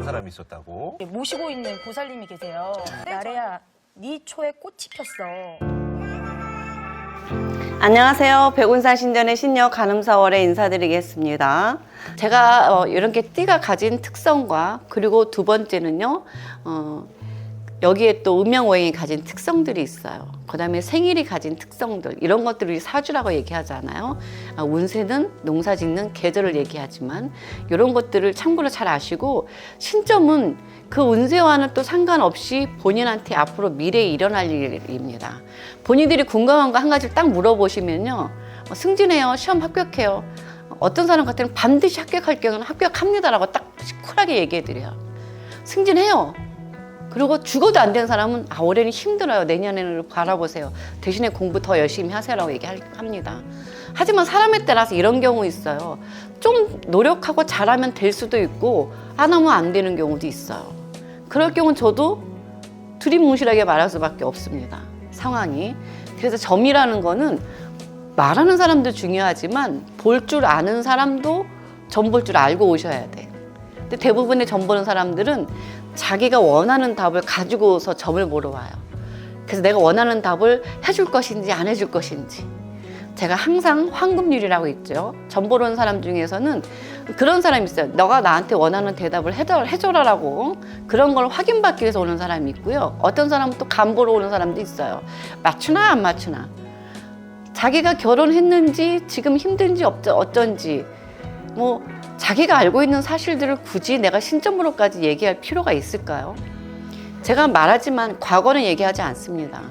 사람이 있었다고. 모시고 있는 보살님이 계세요. 나래야, 네 초에 꽃이 폈어. 안녕하세요. 백운산 신전의 신녀 간음사월에 인사드리겠습니다. 제가 이렇게 띠가 가진 특성과 그리고 두 번째는요, 여기에 또 음양오행이 가진 특성들이 있어요. 그 다음에 생일이 가진 특성들, 이런 것들을 사주라고 얘기하잖아요. 운세는 농사 짓는 계절을 얘기하지만 이런 것들을 참고로 잘 아시고, 신점은 그 운세와는 또 상관없이 본인한테 앞으로 미래에 일어날 일입니다. 본인들이 궁금한 거 한 가지를 딱 물어보시면요, 승진해요, 시험 합격해요, 어떤 사람 같으면 반드시 합격할 경우는 합격합니다라고 딱 쿨하게 얘기해 드려요. 승진해요. 그리고 죽어도 안 되는 사람은 올해는 힘들어요, 내년에는 바라보세요, 대신에 공부 더 열심히 하세요라고 얘기합니다. 하지만 사람에 따라서 이런 경우 있어요. 좀 노력하고 잘하면 될 수도 있고 안 하면 안 되는 경우도 있어요. 그럴 경우는 저도 두리뭉실하게 말할 수밖에 없습니다, 상황이. 그래서 점이라는 거는 말하는 사람도 중요하지만 볼 줄 아는 사람도 점 볼 줄 알고 오셔야 돼. 근데 대부분의 점 보는 사람들은 자기가 원하는 답을 가지고서 점을 보러 와요. 그래서 내가 원하는 답을 해줄 것인지 안 해줄 것인지. 제가 항상 황금률이라고 있죠. 점 보러 온 사람 중에서는 그런 사람이 있어요. 너가 나한테 원하는 대답을 해줘라라고, 그런 걸 확인받기 위해서 오는 사람이 있고요. 어떤 사람은 또 간 보러 오는 사람도 있어요. 맞추나 안 맞추나, 자기가 결혼했는지 지금 힘든지 어쩐지, 뭐 자기가 알고 있는 사실들을 굳이 내가 신점으로까지 얘기할 필요가 있을까요? 제가 말하지만 과거는 얘기하지 않습니다.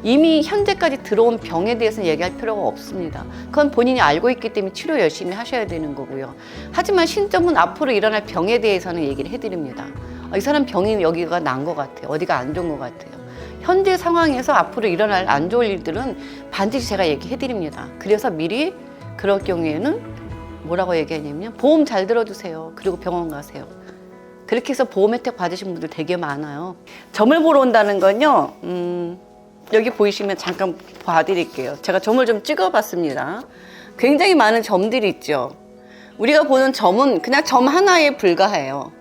이미 현재까지 들어온 병에 대해서는 얘기할 필요가 없습니다. 그건 본인이 알고 있기 때문에 치료 열심히 하셔야 되는 거고요. 하지만 신점은 앞으로 일어날 병에 대해서는 얘기를 해드립니다. 이 사람 병이 여기가 난 것 같아요, 어디가 안 좋은 것 같아요. 현재 상황에서 앞으로 일어날 안 좋을 일들은 반드시 제가 얘기해드립니다. 그래서 미리 그럴 경우에는 뭐라고 얘기하냐면, 보험 잘 들어주세요, 그리고 병원 가세요. 그렇게 해서 보험 혜택 받으신 분들 되게 많아요. 점을 보러 온다는 건요, 여기 보이시면 잠깐 봐드릴게요. 제가 점을 좀 찍어봤습니다. 굉장히 많은 점들이 있죠. 우리가 보는 점은 그냥 점 하나에 불과해요.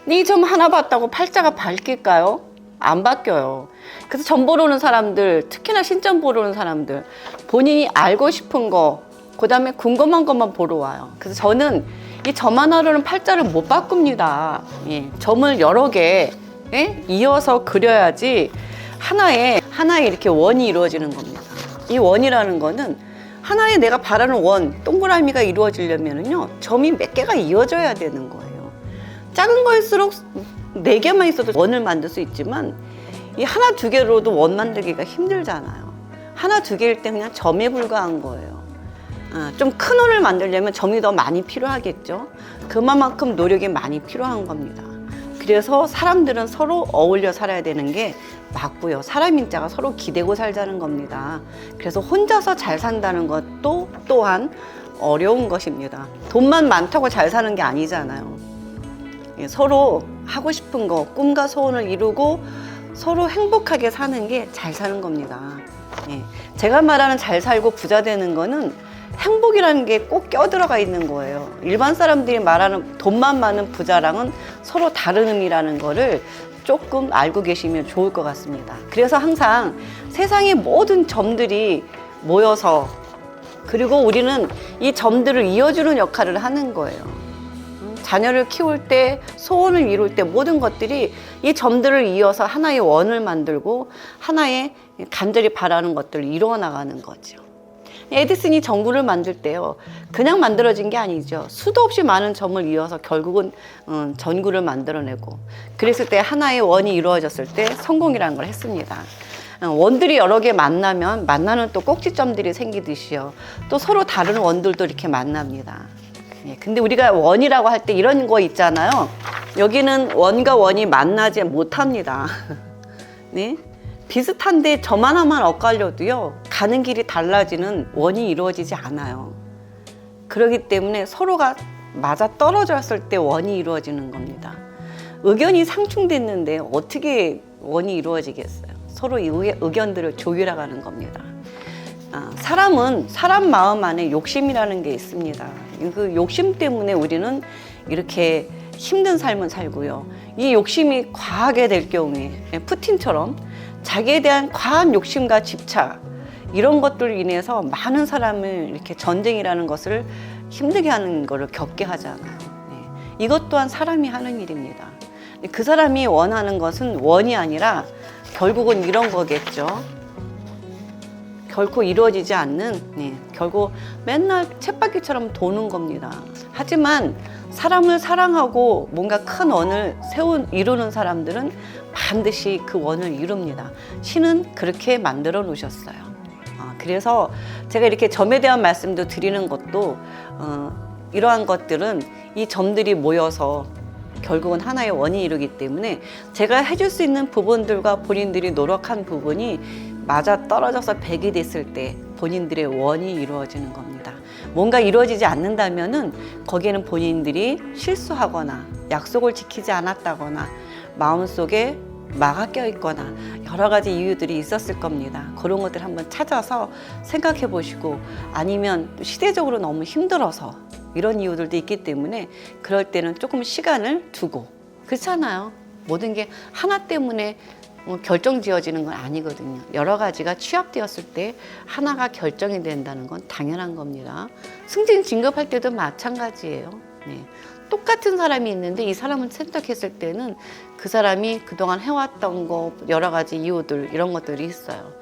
근데 이 점 하나 봤다고 팔자가 바뀔까요? 안 바뀌어요. 그래서 점 보러 오는 사람들, 특히나 신점 보러 오는 사람들, 본인이 알고 싶은 거, 그 다음에 궁금한 것만 보러 와요. 그래서 저는 이 점 하나로는 팔자를 못 바꿉니다. 예, 점을 여러 개 이어서 그려야지 하나에 이렇게 원이 이루어지는 겁니다. 이 원이라는 거는 하나에 내가 바라는 원, 동그라미가 이루어지려면요, 점이 몇 개가 이어져야 되는 거예요. 작은 거일수록 4개만 있어도 원을 만들 수 있지만, 이 하나 두 개로도 원 만들기가 힘들잖아요. 하나 두 개일 때 그냥 점에 불과한 거예요. 좀 큰 원을 만들려면 점이 더 많이 필요하겠죠. 그만큼 노력이 많이 필요한 겁니다. 그래서 사람들은 서로 어울려 살아야 되는 게 맞고요. 사람인자가 서로 기대고 살자는 겁니다. 그래서 혼자서 잘 산다는 것도 또한 어려운 것입니다. 돈만 많다고 잘 사는 게 아니잖아요. 서로 하고 싶은 거, 꿈과 소원을 이루고 서로 행복하게 사는 게 잘 사는 겁니다. 제가 말하는 잘 살고 부자 되는 거는 행복이라는 게 꼭 껴들어가 있는 거예요. 일반 사람들이 말하는 돈만 많은 부자랑은 서로 다른 의미라는 거를 조금 알고 계시면 좋을 것 같습니다. 그래서 항상 세상의 모든 점들이 모여서, 그리고 우리는 이 점들을 이어주는 역할을 하는 거예요. 자녀를 키울 때, 소원을 이룰 때 모든 것들이 이 점들을 이어서 하나의 원을 만들고 하나의 간절히 바라는 것들을 이루어 나가는 거죠. 에디슨이 전구를 만들 때요, 그냥 만들어진 게 아니죠. 수도 없이 많은 점을 이어서 결국은 전구를 만들어내고, 그랬을 때 하나의 원이 이루어졌을 때 성공이라는 걸 했습니다. 원들이 여러 개 만나면 만나는 또 꼭지점들이 생기듯이요, 또 서로 다른 원들도 이렇게 만납니다. 근데 우리가 원이라고 할 때 이런 거 있잖아요. 여기는 원과 원이 만나지 못합니다. 네? 비슷한데 점 하나만 엇갈려도요, 가는 길이 달라지는 원이 이루어지지 않아요. 그렇기 때문에 서로가 맞아 떨어졌을 때 원이 이루어지는 겁니다. 의견이 상충됐는데 어떻게 원이 이루어지겠어요? 서로 의견들을 조율해가는 겁니다. 사람은 사람 마음 안에 욕심이라는 게 있습니다. 그 욕심 때문에 우리는 이렇게 힘든 삶을 살고요. 이 욕심이 과하게 될 경우에 푸틴처럼 자기에 대한 과한 욕심과 집착 이런 것들로 인해서 많은 사람을 이렇게 전쟁이라는 것을 힘들게 하는 것을 겪게 하잖아요. 이것 또한 사람이 하는 일입니다. 그 사람이 원하는 것은 원이 아니라 결국은 이런 거겠죠. 결코 이루어지지 않는, 결국 맨날 쳇바퀴처럼 도는 겁니다. 하지만 사람을 사랑하고 뭔가 큰 원을 이루는 사람들은 반드시 그 원을 이룹니다. 신은 그렇게 만들어 놓으셨어요. 그래서 제가 이렇게 점에 대한 말씀도 드리는 것도 이러한 것들은 이 점들이 모여서 결국은 하나의 원이 이루기 때문에 제가 해줄 수 있는 부분들과 본인들이 노력한 부분이 맞아 떨어져서 100이 됐을 때 본인들의 원이 이루어지는 겁니다. 뭔가 이루어지지 않는다면은 거기에는 본인들이 실수하거나 약속을 지키지 않았다거나 마음속에 막아 껴있거나 여러 가지 이유들이 있었을 겁니다. 그런 것들 한번 찾아서 생각해 보시고 아니면 시대적으로 너무 힘들어서 이런 이유들도 있기 때문에 그럴 때는 조금 시간을 두고 그렇잖아요. 모든 게 하나 때문에 결정 지어지는 건 아니거든요. 여러 가지가 취합되었을 때 하나가 결정이 된다는 건 당연한 겁니다. 승진 진급할 때도 마찬가지예요. 똑같은 사람이 있는데 이 사람을 선택했을 때는 그 사람이 그동안 해왔던 거 여러 가지 이유들 이런 것들이 있어요.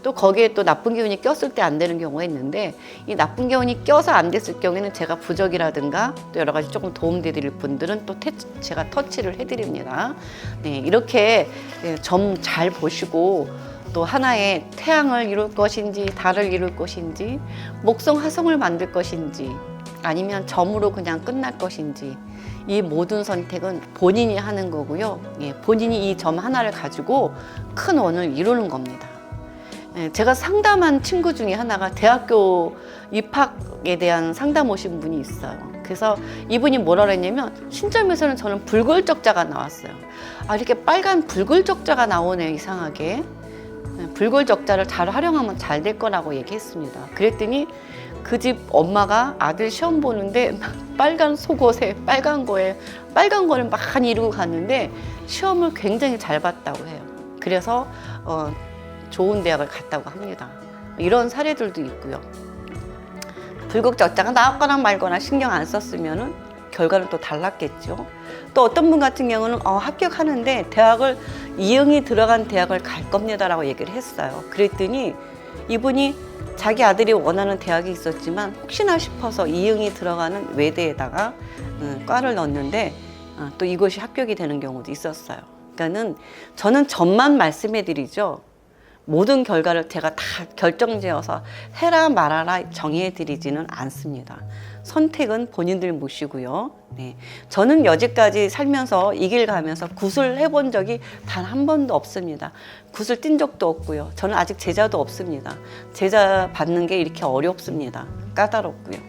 또 거기에 또 나쁜 기운이 꼈을 때 안 되는 경우가 있는데 이 나쁜 기운이 껴서 안 됐을 경우에는 제가 부적이라든가 또 여러 가지 조금 도움드릴 분들은 또 제가 터치를 해드립니다. 이렇게 점 잘 보시고 또 하나의 태양을 이룰 것인지 달을 이룰 것인지 목성 화성을 만들 것인지 아니면 점으로 그냥 끝날 것인지 이 모든 선택은 본인이 하는 거고요. 본인이 이 점 하나를 가지고 큰 원을 이루는 겁니다. 제가 상담한 친구 중에 하나가 대학교 입학에 대한 상담 오신 분이 있어요. 그래서 이분이 뭐라 그랬냐면 신점에서는 저는 불글적자가 나왔어요. 이렇게 빨간 불글적자가 나오네요. 이상하게. 불글적자를 잘 활용하면 잘 될 거라고 얘기했습니다. 그랬더니 그 집 엄마가 아들 시험 보는데 빨간 속옷에 빨간 거를 많이 이루고 갔는데 시험을 굉장히 잘 봤다고 해요. 그래서 좋은 대학을 갔다고 합니다. 이런 사례들도 있고요. 불극적자가 나왔거나 말거나 신경 안 썼으면은 결과는 또 달랐겠죠. 또 어떤 분 같은 경우는 합격하는데 대학을 2등이 들어간 대학을 갈 겁니다라고 얘기를 했어요. 그랬더니 이분이 자기 아들이 원하는 대학이 있었지만 혹시나 싶어서 2등이 들어가는 외대에다가 과를 넣었는데 또 이것이 합격이 되는 경우도 있었어요. 그러니까는 저는 점만 말씀해 드리죠. 모든 결과를 제가 다 결정지어서 해라 말아라 정해 드리지는 않습니다. 선택은 본인들 몫이고요. 저는 여지까지 살면서 이 길 가면서 굿을 해본 적이 단 한 번도 없습니다. 굿을 띈 적도 없고요. 저는 아직 제자도 없습니다. 제자 받는 게 이렇게 어렵습니다. 까다롭고요.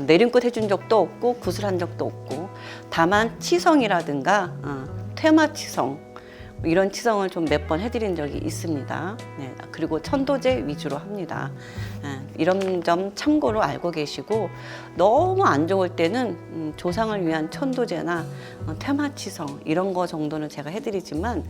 내림굿 해준 적도 없고 굿을 한 적도 없고 다만 치성이라든가 퇴마치성 이런 치성을 좀 몇 번 해드린 적이 있습니다. 그리고 천도제 위주로 합니다. 이런 점 참고로 알고 계시고 너무 안 좋을 때는 조상을 위한 천도제나 퇴마치성 이런 거 정도는 제가 해드리지만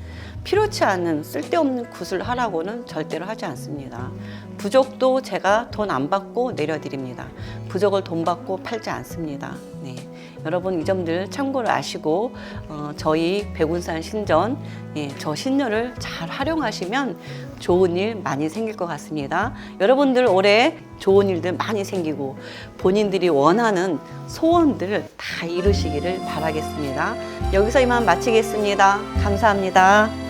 필요치 않은 쓸데없는 굿을 하라고는 절대로 하지 않습니다. 부적도 제가 돈 안 받고 내려드립니다. 부적을 돈 받고 팔지 않습니다. 여러분 이 점들 참고로 아시고 저희 백운산 신전 저 신녀를 잘 활용하시면 좋은 일 많이 생길 것 같습니다. 여러분들 올해 좋은 일들 많이 생기고 본인들이 원하는 소원들을 다 이루시기를 바라겠습니다. 여기서 이만 마치겠습니다. 감사합니다.